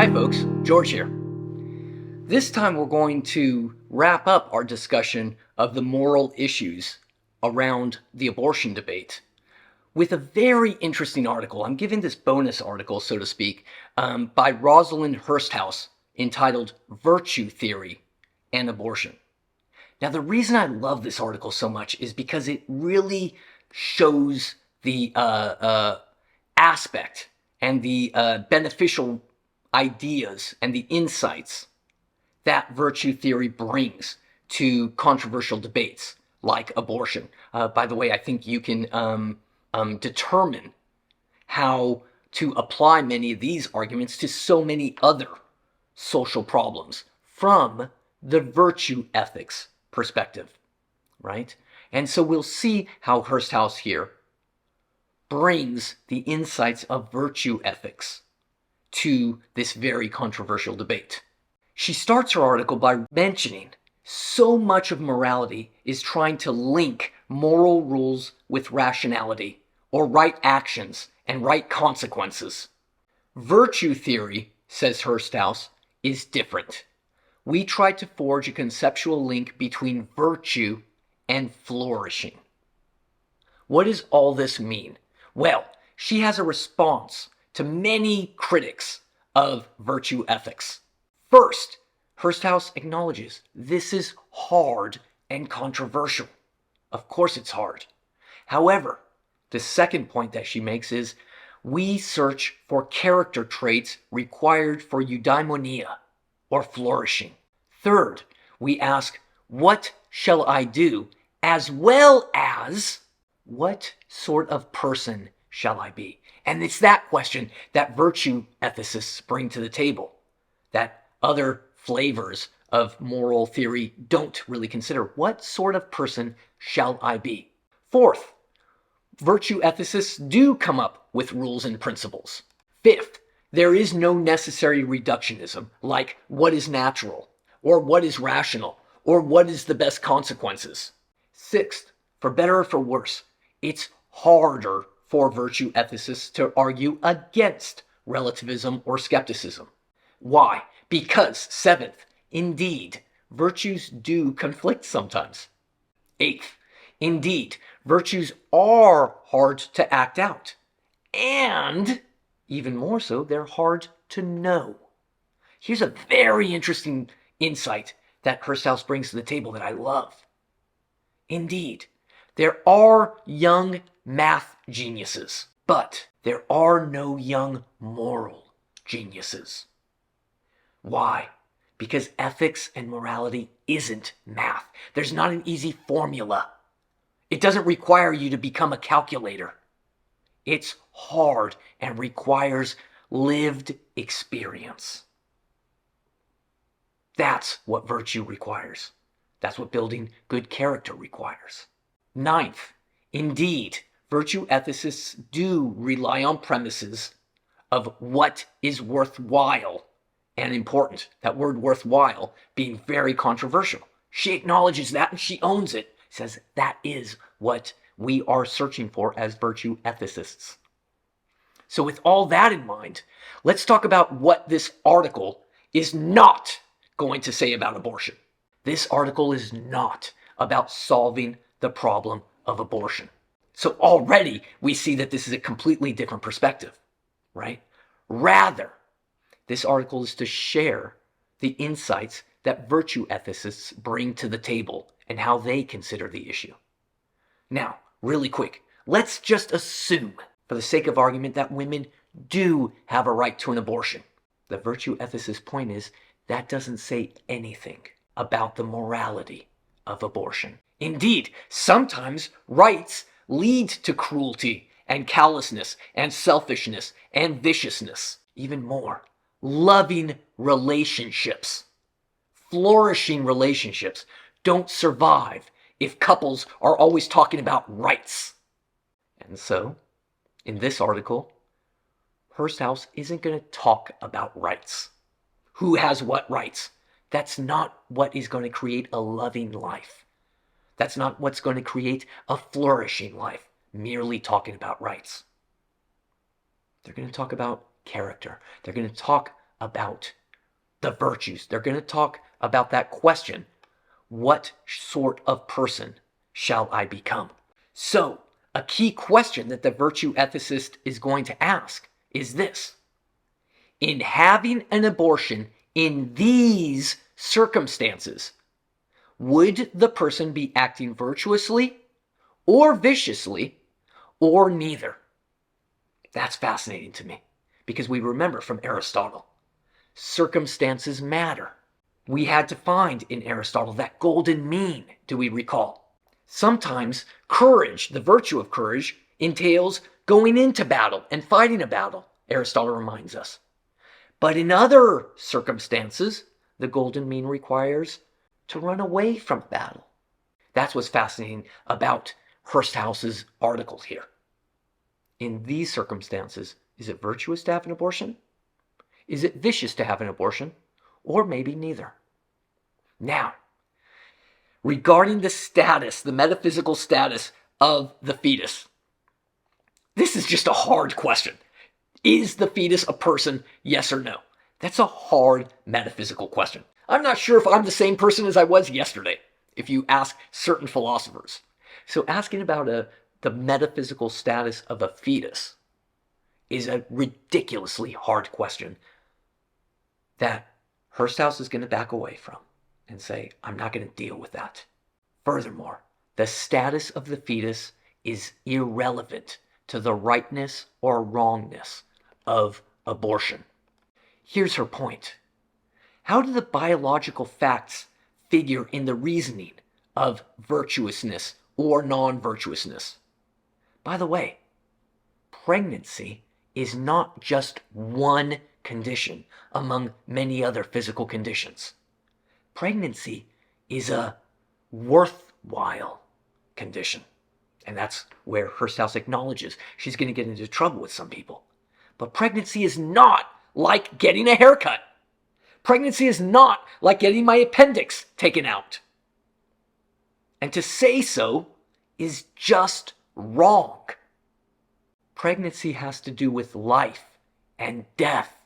Hi folks, George here. This time we're going to wrap up our discussion of the moral issues around the abortion debate with a very interesting article. I'm giving this bonus article, so to speak, by Rosalind Hursthouse entitled Virtue Theory and Abortion. Now, the reason I love this article so much is because it really shows the aspect and the beneficial ideas and the insights that virtue theory brings to controversial debates like abortion. By the way, I think you can determine how to apply many of these arguments to so many other social problems from the virtue ethics perspective, right? And so we'll see how Hursthouse here brings the insights of virtue ethics to this very controversial debate. She starts her article by mentioning so much of morality is trying to link moral rules with rationality, or right actions and right consequences. Virtue theory, says Hursthouse, is different. We try to forge a conceptual link between virtue and flourishing. What does all this mean? Well, she has a response to many critics of virtue ethics. First, Hursthouse acknowledges this is hard and controversial. Of course it's hard. However, the second point that she makes is we search for character traits required for eudaimonia, or flourishing. Third, we ask, what shall I do, as well as what sort of person shall I be? And it's that question that virtue ethicists bring to the table, that other flavors of moral theory don't really consider. What sort of person shall I be? Fourth, virtue ethicists do come up with rules and principles. Fifth, there is no necessary reductionism, like what is natural, or what is rational, or what is the best consequences. Sixth, for better or for worse, it's harder for virtue ethicists to argue against relativism or skepticism. Why? Because, seventh, indeed, virtues do conflict sometimes. Eighth, indeed, virtues are hard to act out. And, even more so, they're hard to know. Here's a very interesting insight that Hursthouse brings to the table that I love. Indeed, there are young math geniuses, but there are no young moral geniuses. Why? Because ethics and morality isn't math. There's not an easy formula. It doesn't require you to become a calculator. It's hard and requires lived experience. That's what virtue requires. That's what building good character requires. Ninth, indeed, virtue ethicists do rely on premises of what is worthwhile and important. That word worthwhile being very controversial. She acknowledges that and she owns it. Says that is what we are searching for as virtue ethicists. So with all that in mind, let's talk about what this article is not going to say about abortion. This article is not about solving the problem of abortion. So already we see that this is a completely different perspective, right? Rather, this article is to share the insights that virtue ethicists bring to the table and how they consider the issue. Now, really quick, let's just assume, for the sake of argument, that women do have a right to an abortion. The virtue ethicist's point is that doesn't say anything about the morality of abortion. Indeed, sometimes rights lead to cruelty and callousness and selfishness and viciousness. Even more, loving relationships, flourishing relationships don't survive if couples are always talking about rights. And so, in this article, Hursthouse isn't going to talk about rights. Who has what rights? That's not what is going to create a loving life. That's not what's going to create a flourishing life, merely talking about rights. They're going to talk about character. They're going to talk about the virtues. They're going to talk about that question, what sort of person shall I become? So, a key question that the virtue ethicist is going to ask is this: in having an abortion in these circumstances, would the person be acting virtuously or viciously or neither? That's fascinating to me because we remember from Aristotle, circumstances matter. We had to find in Aristotle that golden mean, do we recall? Sometimes courage, the virtue of courage, entails going into battle and fighting a battle, Aristotle reminds us. But in other circumstances, the golden mean requires to run away from battle. That's what's fascinating about Hursthouse's article here. In these circumstances, is it virtuous to have an abortion? Is it vicious to have an abortion? Or maybe neither. Now, regarding the status, the metaphysical status of the fetus, this is just a hard question. Is the fetus a person, yes or no? That's a hard metaphysical question. I'm not sure if I'm the same person as I was yesterday, if you ask certain philosophers. So asking about the metaphysical status of a fetus is a ridiculously hard question that Hursthouse is going to back away from and say, I'm not going to deal with that. Furthermore, the status of the fetus is irrelevant to the rightness or wrongness of abortion. Here's her point. How do the biological facts figure in the reasoning of virtuousness or non-virtuousness? By the way, pregnancy is not just one condition among many other physical conditions. Pregnancy is a worthwhile condition. And that's where Hursthouse acknowledges she's going to get into trouble with some people. But pregnancy is not like getting a haircut. Pregnancy is not like getting my appendix taken out. And to say so is just wrong. Pregnancy has to do with life and death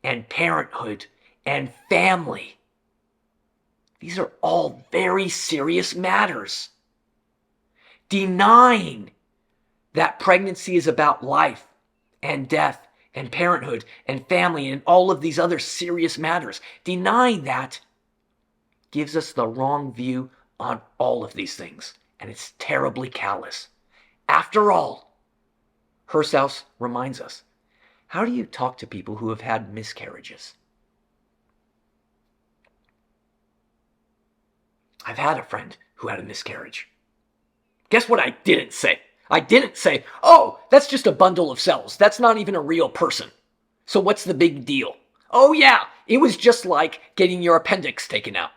and parenthood and family. These are all very serious matters. Denying that pregnancy is about life and death and parenthood and family and all of these other serious matters, denying that gives us the wrong view on all of these things. And it's terribly callous. After all, Hursthouse reminds us, how do you talk to people who have had miscarriages? I've had a friend who had a miscarriage. Guess what I didn't say? I didn't say, oh, that's just a bundle of cells. That's not even a real person. So what's the big deal? Oh yeah, it was just like getting your appendix taken out.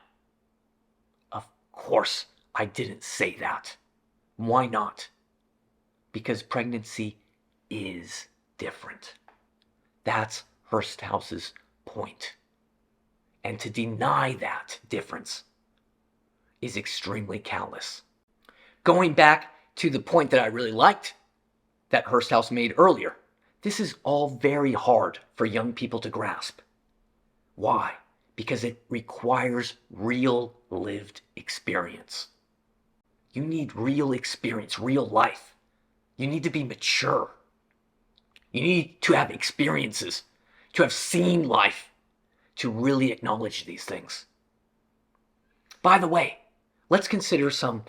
Of course, I didn't say that. Why not? Because pregnancy is different. That's Hursthouse's point. And to deny that difference is extremely callous. Going back to the point that I really liked that Hursthouse made earlier, this is all very hard for young people to grasp. Why? Because it requires real lived experience. You need real experience, real life. You need to be mature. You need to have experiences, to have seen life, to really acknowledge these things. By the way, let's consider some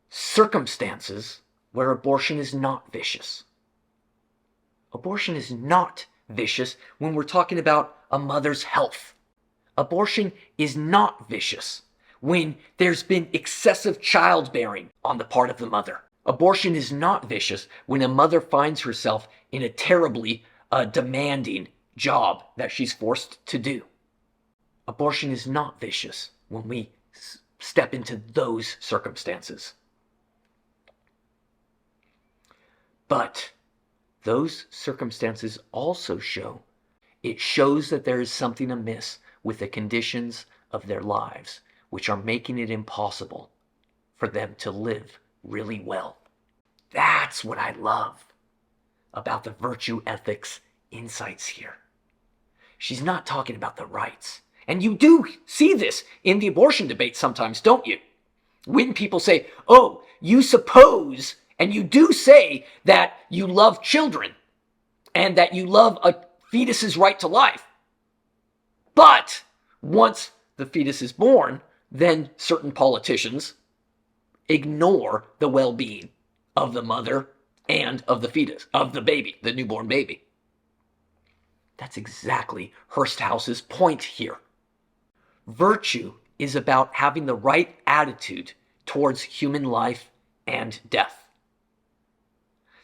circumstances where abortion is not vicious. Abortion is not vicious when we're talking about a mother's health. Abortion is not vicious when there's been excessive childbearing on the part of the mother. Abortion is not vicious when a mother finds herself in a terribly demanding job that she's forced to do. Abortion is not vicious when we step into those circumstances. But those circumstances also shows that there is something amiss with the conditions of their lives, which are making it impossible for them to live really well. That's what I love about the virtue ethics insights here. she's not talking about the rights. And you do see this in the abortion debate sometimes, don't you? When people say, oh, you suppose, and you do say that you love children and that you love a fetus's right to life. But once the fetus is born, then certain politicians ignore the well-being of the mother and of the fetus, of the baby, the newborn baby. That's exactly Hursthouse's point here. Virtue is about having the right attitude towards human life and death.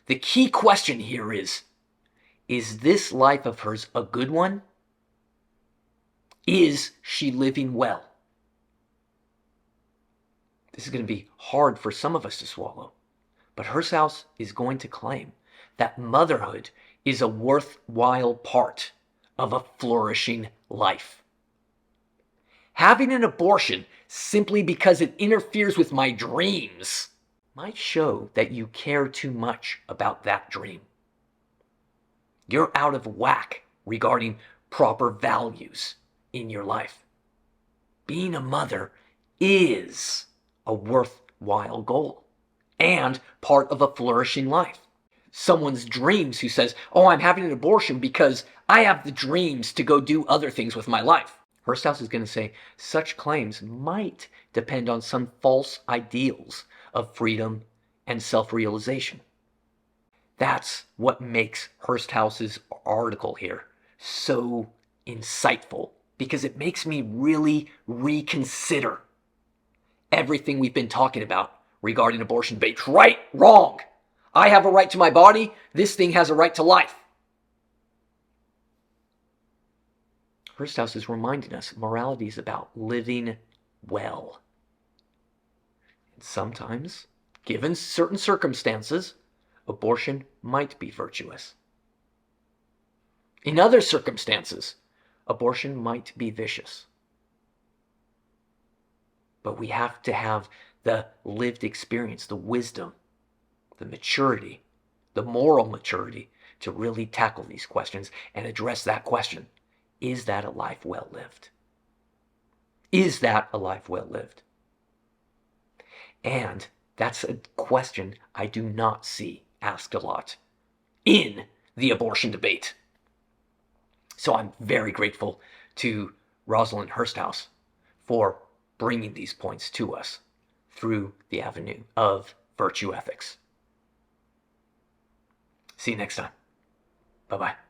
The key question here is this life of hers a good one? Is she living well? This is going to be hard for some of us to swallow, but Hursthouse is going to claim that motherhood is a worthwhile part of a flourishing life. Having an abortion simply because it interferes with my dreams might show that you care too much about that dream. You're out of whack regarding proper values in your life. Being a mother is a worthwhile goal and part of a flourishing life. Someone's dreams who says, oh, I'm having an abortion because I have the dreams to go do other things with my life. Hursthouse is going to say such claims might depend on some false ideals of freedom and self-realization. That's what makes Hursthouse's article here so insightful, because it makes me really reconsider everything we've been talking about regarding abortion debate. Right, wrong. I have a right to my body. This thing has a right to life. Hursthouse is reminding us morality is about living well. And sometimes, given certain circumstances, abortion might be virtuous. In other circumstances, abortion might be vicious. But we have to have the lived experience, the wisdom, the maturity, the moral maturity to really tackle these questions and address that question. Is that a life well lived? Is that a life well lived? And that's a question I do not see asked a lot in the abortion debate. So I'm very grateful to Rosalind Hursthouse for bringing these points to us through the avenue of virtue ethics. See you next time. Bye-bye.